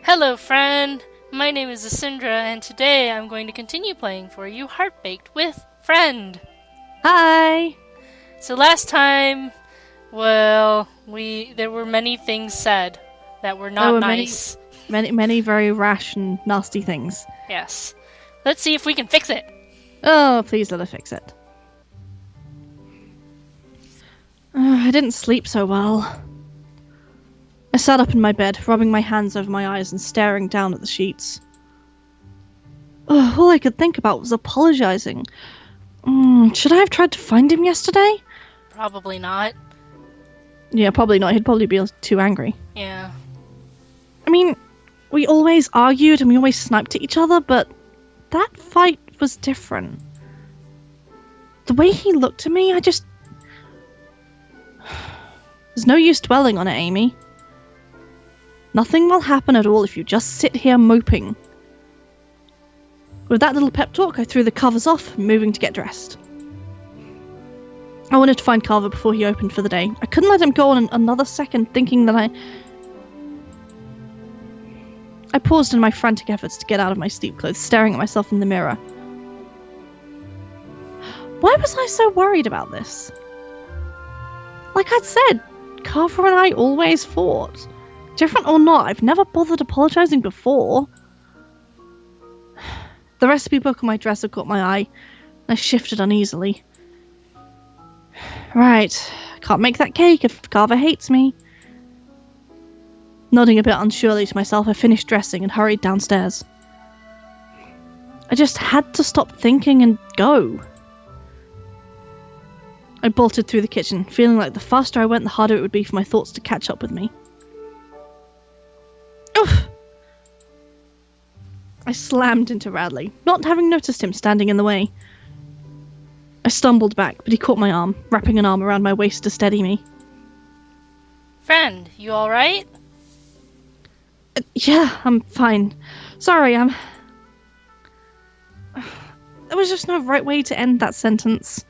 Hello, friend! My name is Asindra, and today I'm going to continue playing for you Heartbaked with Friend. Hi! So last time, well, there were many things said that were not nice. Many very rash and nasty things. Yes. Let's see if we can fix it. Oh, please let her fix it. I didn't sleep so well. I sat up in my bed, rubbing my hands over my eyes and staring down at the sheets. All I could think about was apologizing. Should I have tried to find him yesterday? Probably not. Yeah, probably not. He'd probably be too angry. Yeah. I mean, we always argued and we always sniped at each other, but that fight was different. The way he looked at me, There's no use dwelling on it, Amy. Nothing will happen at all if you just sit here moping. With that little pep talk, I threw the covers off, moving to get dressed. I wanted to find Carver before he opened for the day. I couldn't let him go on another second thinking that I paused in my frantic efforts to get out of my sleep clothes, staring at myself in the mirror. Why was I so worried about this? Like I'd said, Carver and I always fought. Different or not, I've never bothered apologizing before. The recipe book on my dresser caught my eye, and I shifted uneasily. Right, I can't make that cake if Carver hates me. Nodding a bit unsurely to myself, I finished dressing and hurried downstairs. I just had to stop thinking and go. I bolted through the kitchen, feeling like the faster I went, the harder it would be for my thoughts to catch up with me. Oof! I slammed into Radley, not having noticed him standing in the way. I stumbled back, but he caught my arm, wrapping an arm around my waist to steady me. Friend, you alright? Yeah, I'm fine. Sorry, There was just no right way to end that sentence.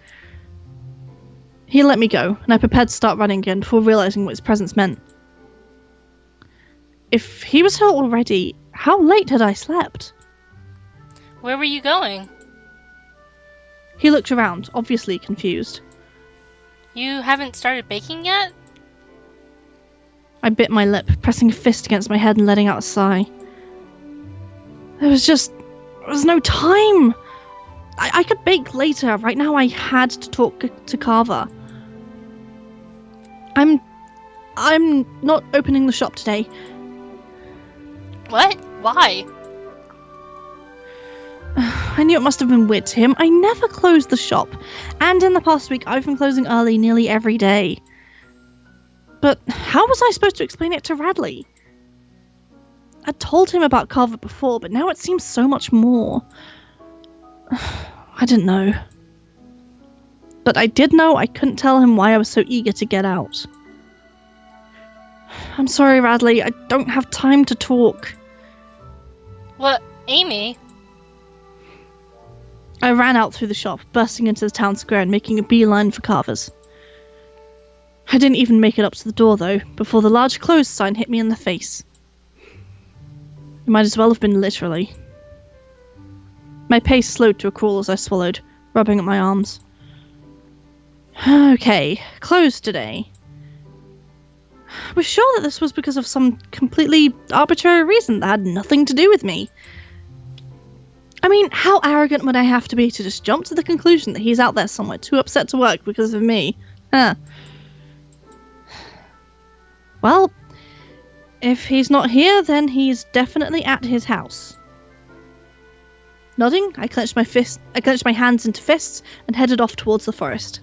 He let me go, and I prepared to start running again before realizing what his presence meant. If he was here already, how late had I slept? Where were you going? He looked around, obviously confused. You haven't started baking yet? I bit my lip, pressing a fist against my head and letting out a sigh. There was no time! I could bake later. Right now I had to talk to Carver. I'm not opening the shop today. What? Why? I knew it must have been weird to him. I never closed the shop, and in the past week I've been closing early nearly every day. But how was I supposed to explain it to Radley? I'd told him about Carver before, but now it seems so much more. I didn't know. But I did know I couldn't tell him why I was so eager to get out. I'm sorry, Radley. I don't have time to talk. What, Amy? I ran out through the shop, bursting into the town square and making a beeline for Carver's. I didn't even make it up to the door, though, before the large closed sign hit me in the face. It might as well have been literally. My pace slowed to a crawl as I swallowed, rubbing at my arms. Okay, closed today. I was sure that this was because of some completely arbitrary reason that had nothing to do with me. I mean, how arrogant would I have to be to just jump to the conclusion that he's out there somewhere too upset to work because of me? Huh. Well, if he's not here, then he's definitely at his house. Nodding, I clenched my hands into fists and headed off towards the forest.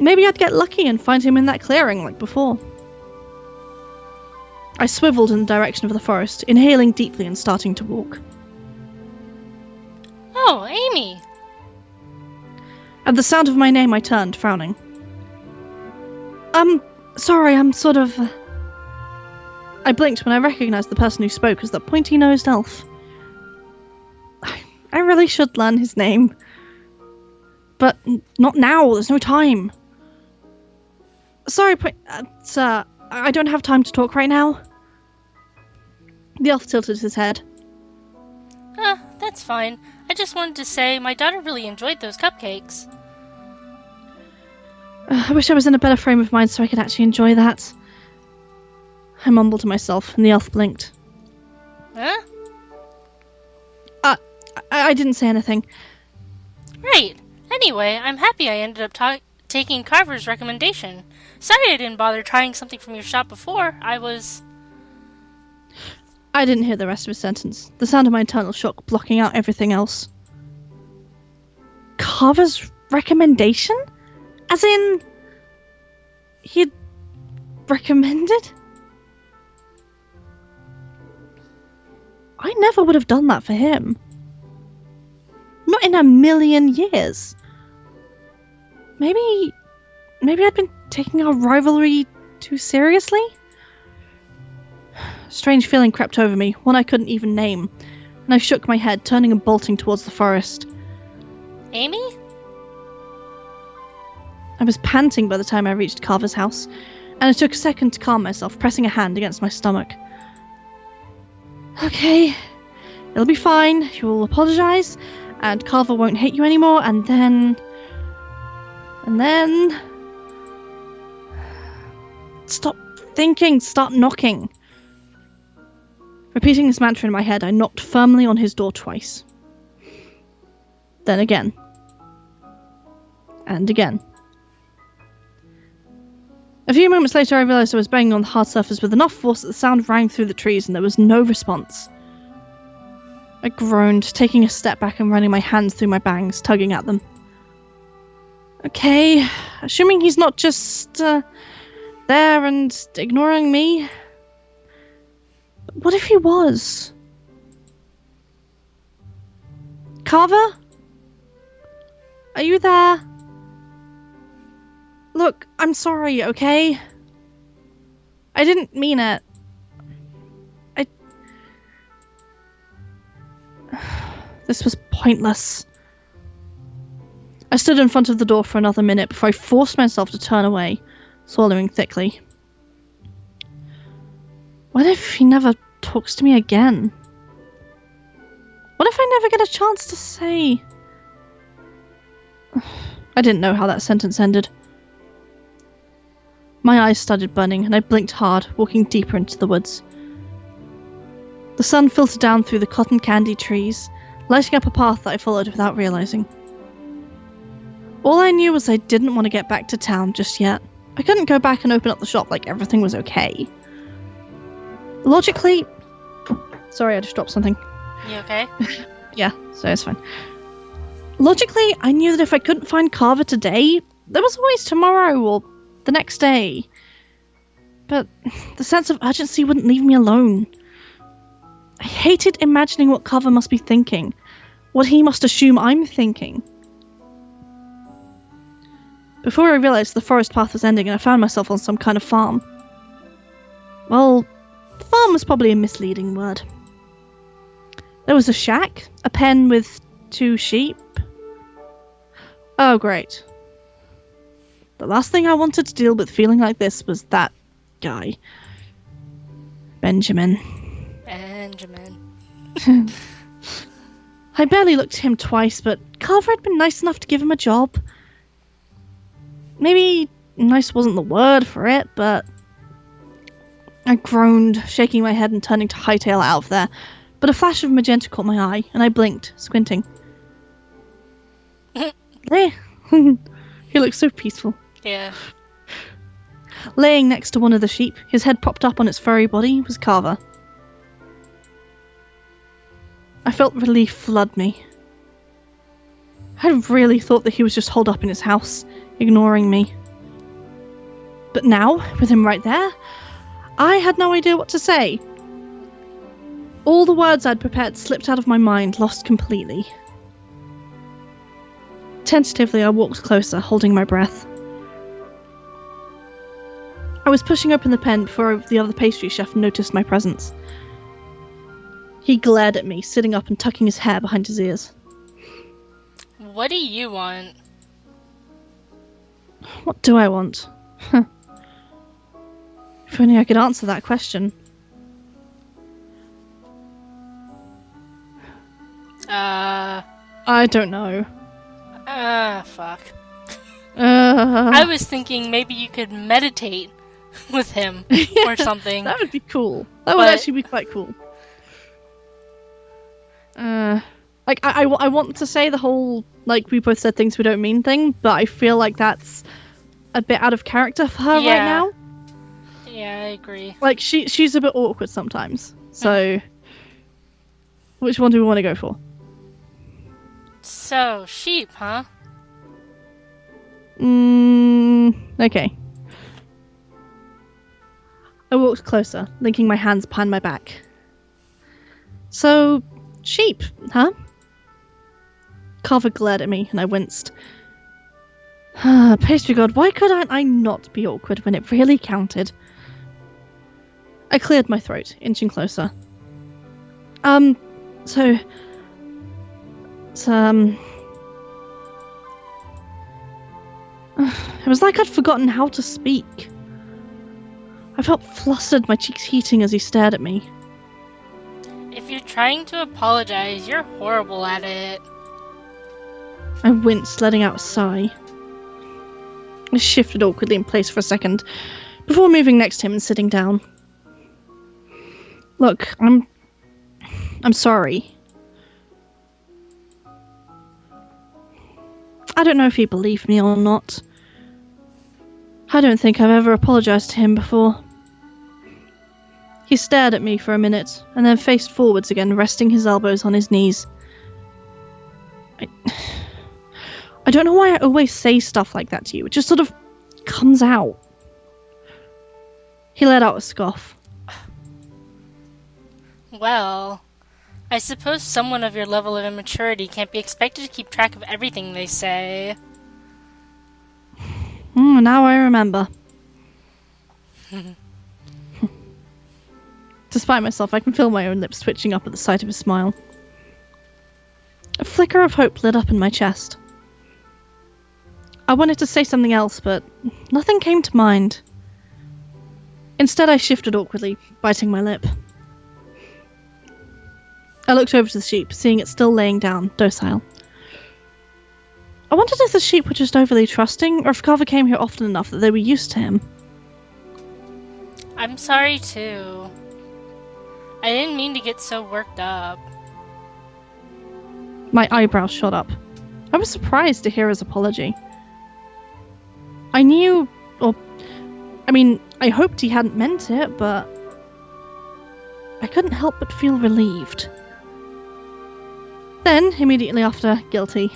Maybe I'd get lucky and find him in that clearing like before. I swiveled in the direction of the forest, inhaling deeply and starting to walk. Oh, Amy! At the sound of my name, I turned, frowning. Sorry, I'm sort of... I blinked when I recognized the person who spoke as the pointy-nosed elf. I really should learn his name. But not now, there's no time. Sorry, sir, I don't have time to talk right now. The elf tilted his head. That's fine. I just wanted to say my daughter really enjoyed those cupcakes. I wish I was in a better frame of mind so I could actually enjoy that. I mumbled to myself, and the elf blinked. Huh? I didn't say anything. Right. Anyway, I'm happy I ended up taking Carver's recommendation. Sorry I didn't bother trying something from your shop before. I didn't hear the rest of his sentence, the sound of my internal shock blocking out everything else. Carver's recommendation? As in, he'd recommended? I never would have done that for him. Not in a million years. Maybe I'd been taking our rivalry too seriously? A strange feeling crept over me, one I couldn't even name, and I shook my head, turning and bolting towards the forest. Amy? I was panting by the time I reached Carver's house, and it took a second to calm myself, pressing a hand against my stomach. Okay, it'll be fine. You'll apologize, and Carver won't hate you anymore, and then... Stop thinking, start knocking. Repeating this mantra in my head, I knocked firmly on his door twice. Then again. And again. A few moments later I realised I was banging on the hard surface with enough force that the sound rang through the trees and there was no response. I groaned, taking a step back and running my hands through my bangs, tugging at them. Okay, assuming he's not just there and ignoring me. But what if he was? Carver? Are you there? Look, I'm sorry, okay? I didn't mean it. This was pointless. I stood in front of the door for another minute before I forced myself to turn away, swallowing thickly. What if he never talks to me again? What if I never get a chance to say... I didn't know how that sentence ended. My eyes started burning, and I blinked hard, walking deeper into the woods. The sun filtered down through the cotton candy trees, lighting up a path that I followed without realizing. All I knew was I didn't want to get back to town just yet. I couldn't go back and open up the shop like everything was okay. Logically... Sorry, I just dropped something. You okay? Yeah, so it's fine. Logically, I knew that if I couldn't find Carver today, there was always tomorrow or the next day. But the sense of urgency wouldn't leave me alone. I hated imagining what Carver must be thinking, what he must assume I'm thinking. Before I realised the forest path was ending and I found myself on some kind of farm. Well, farm was probably a misleading word. There was a shack, a pen with 2 sheep. Oh, great. The last thing I wanted to deal with feeling like this was that guy. Benjamin. I barely looked at him twice, but Carver had been nice enough to give him a job. Maybe nice wasn't the word for it, but... I groaned, shaking my head and turning to hightail out of there, but a flash of magenta caught my eye, and I blinked, squinting. He looked so peaceful. Yeah. Laying next to one of the sheep, his head propped up on its furry body, was Carver. I felt relief flood me. I really thought that he was just holed up in his house, ignoring me. But now, with him right there, I had no idea what to say. All the words I'd prepared slipped out of my mind, lost completely. Tentatively, I walked closer, holding my breath. I was pushing open the pen before the other pastry chef noticed my presence. He glared at me, sitting up and tucking his hair behind his ears. What do you want? What do I want? If only I could answer that question. I don't know. Fuck. I was thinking maybe you could meditate with him or something. That would be cool. That would actually be quite cool. Like, I want to say the whole, like, we both said things we don't mean thing, but I feel like that's a bit out of character for her right now. Yeah, I agree. Like, she's a bit awkward sometimes. So, which one do we want to go for? So, sheep, huh? Okay. I walked closer, linking my hands behind my back. So, sheep, huh? Carver glared at me, and I winced. Pastry God, why could I not be awkward when it really counted? I cleared my throat, inching closer. It was like I'd forgotten how to speak. I felt flustered, my cheeks heating as he stared at me. If you're trying to apologize, you're horrible at it. I winced, letting out a sigh. I shifted awkwardly in place for a second, before moving next to him and sitting down. Look, I'm sorry. I don't know if he believed me or not. I don't think I've ever apologized to him before. He stared at me for a minute, and then faced forwards again, resting his elbows on his knees. I don't know why I always say stuff like that to you. It just sort of comes out. He let out a scoff. Well, I suppose someone of your level of immaturity can't be expected to keep track of everything they say. Now I remember. Despite myself, I can feel my own lips twitching up at the sight of his smile. A flicker of hope lit up in my chest. I wanted to say something else, but nothing came to mind. Instead, I shifted awkwardly, biting my lip. I looked over to the sheep, seeing it still laying down, docile. I wondered if the sheep were just overly trusting, or if Carver came here often enough that they were used to him. I'm sorry, too. I didn't mean to get so worked up. My eyebrows shot up. I was surprised to hear his apology. I knew, I hoped he hadn't meant it, but I couldn't help but feel relieved. Then, immediately after, guilty.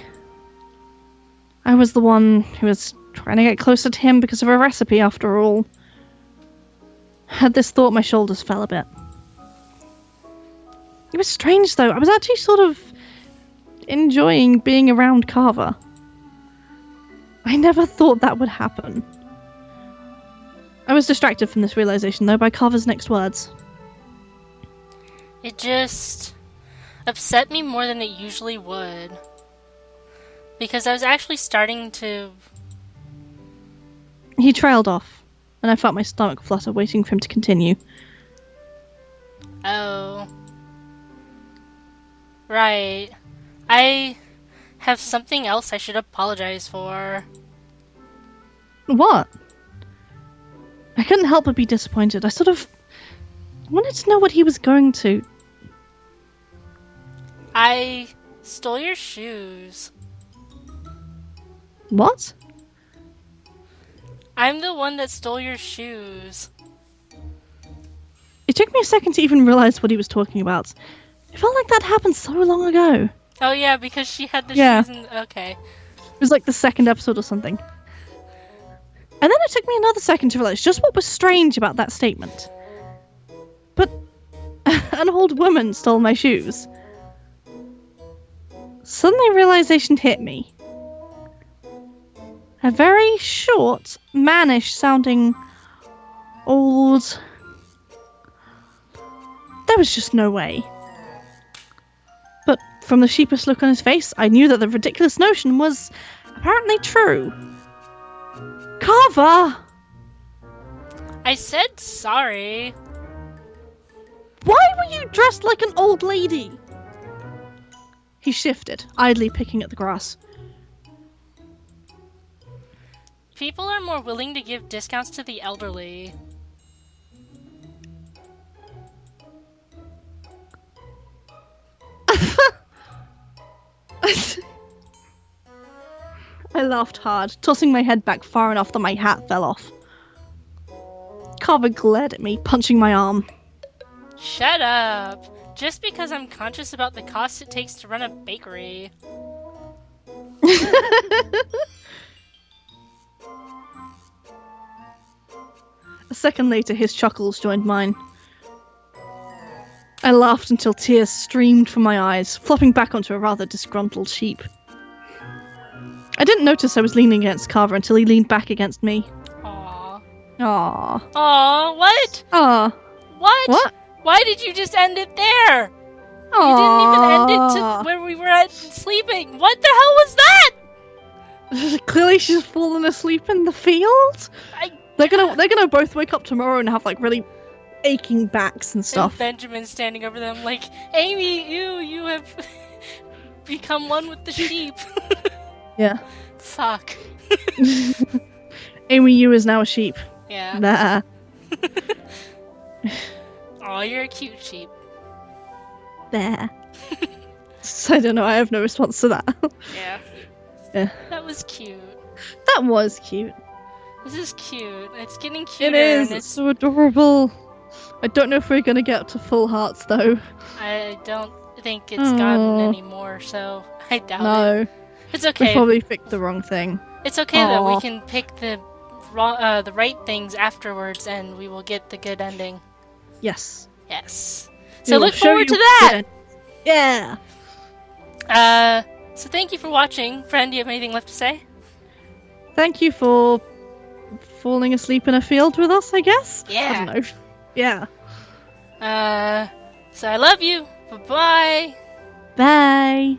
I was the one who was trying to get closer to him because of a recipe, after all. At this thought, my shoulders fell a bit. It was strange, though. I was actually sort of enjoying being around Carver. I never thought that would happen. I was distracted from this realization, though, by Carver's next words. It just upset me more than it usually would. Because I was actually starting to... He trailed off, and I felt my stomach flutter, waiting for him to continue. Oh. Right. I have something else I should apologize for. What? I couldn't help but be disappointed. I sort of wanted to know what he was going to. I stole your shoes. What? I'm the one that stole your shoes. It took me a second to even realize what he was talking about. It felt like that happened so long ago. Oh yeah, because she had the shoes in... Okay. It was like the second episode or something. And then it took me another second to realize just what was strange about that statement. But an old woman stole my shoes. Suddenly realization hit me. A very short, mannish-sounding old... There was just no way. But from the sheepish look on his face, I knew that the ridiculous notion was apparently true. Carver! I said sorry. Why were you dressed like an old lady? He shifted, idly picking at the grass. People are more willing to give discounts to the elderly. I laughed hard, tossing my head back far enough that my hat fell off. Carver glared at me, punching my arm. Shut up! Just because I'm conscious about the cost it takes to run a bakery. A second later, his chuckles joined mine. I laughed until tears streamed from my eyes, flopping back onto a rather disgruntled sheep. I didn't notice I was leaning against Carver until he leaned back against me. Aww. Aww. Aww, what? Aww. What? Why did you just end it there? Aww. You didn't even end it to where we were at sleeping. What the hell was that? Clearly she's fallen asleep in the field. They're gonna both wake up tomorrow and have like really aching backs and stuff. And Benjamin's standing over them like, Amy, you have become one with the sheep. Yeah. Fuck. Amy, you is now a sheep. Yeah. Nah. Aw, you're a cute sheep. There. So I don't know, I have no response to that. Yeah. Yeah. That was cute. That was cute. This is cute. It's getting cuter. It is. And It's so adorable. I don't know if we're gonna get to full hearts though. I don't think it's gotten any more, so I doubt it. No. It's okay. We probably picked the wrong thing. It's okay though. We can pick the right things afterwards, and we will get the good ending. Yes. Yes. We So will look show forward to you that. Yeah. So thank you for watching. Friend, do you have anything left to say? Thank you for falling asleep in a field with us, I guess? Yeah. I don't know. Yeah. So I love you. Bye-bye. Bye.